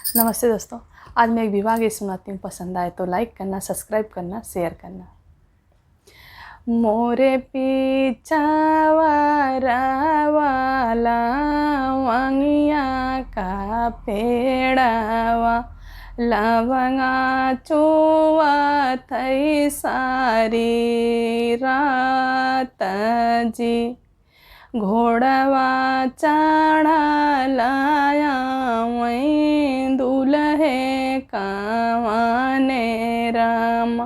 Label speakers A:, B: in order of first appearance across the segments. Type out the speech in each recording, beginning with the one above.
A: नमस्ते दोस्तों, आज मैं एक विवाह गीत सुनाती हूँ। पसंद आए तो लाइक करना, सब्सक्राइब करना, शेयर करना। मोरे पीछावा वाला वांगिया का पेड़ावा लवंगा चुवा थई सारी रात जी। घोड़वा चढ़ा लाया वहीं दूल्हे कावाने राम।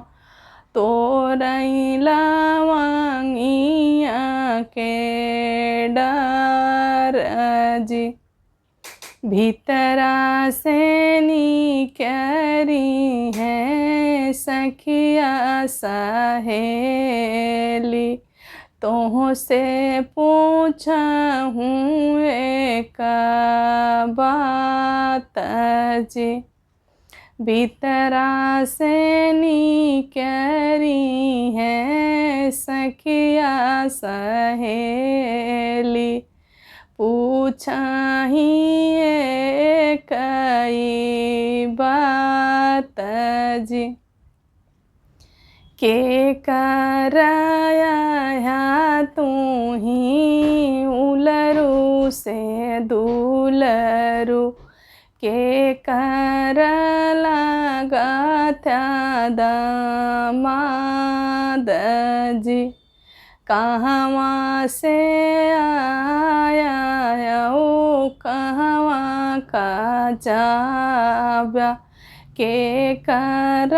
A: तोरई लवंगिया के डर जी। भीतरा से निकरी है सखिया सहेली। तोह से पूछा हूँ एक बात जी। भीतरा से निकरी है सखिया सहेली। पूछा ही एक बात जी। के कराया तू ही उलरू से दूलरू। के कर लगा था दामाद जी। कहवा से आया ओ कहवा का जाब्या। के कर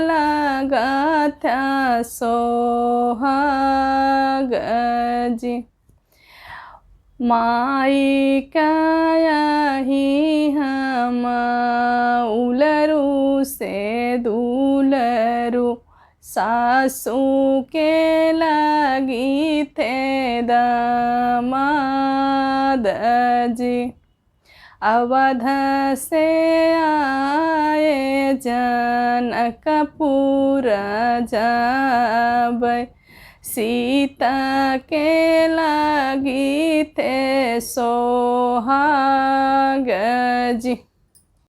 A: लगा था सोहाग जी। माई का ही हम उलरू से दूलरू। सासू के लगी थे दामाद जी। अवध से आए जनकपुर जाबै। सीता के लगी थे सोहाग जी।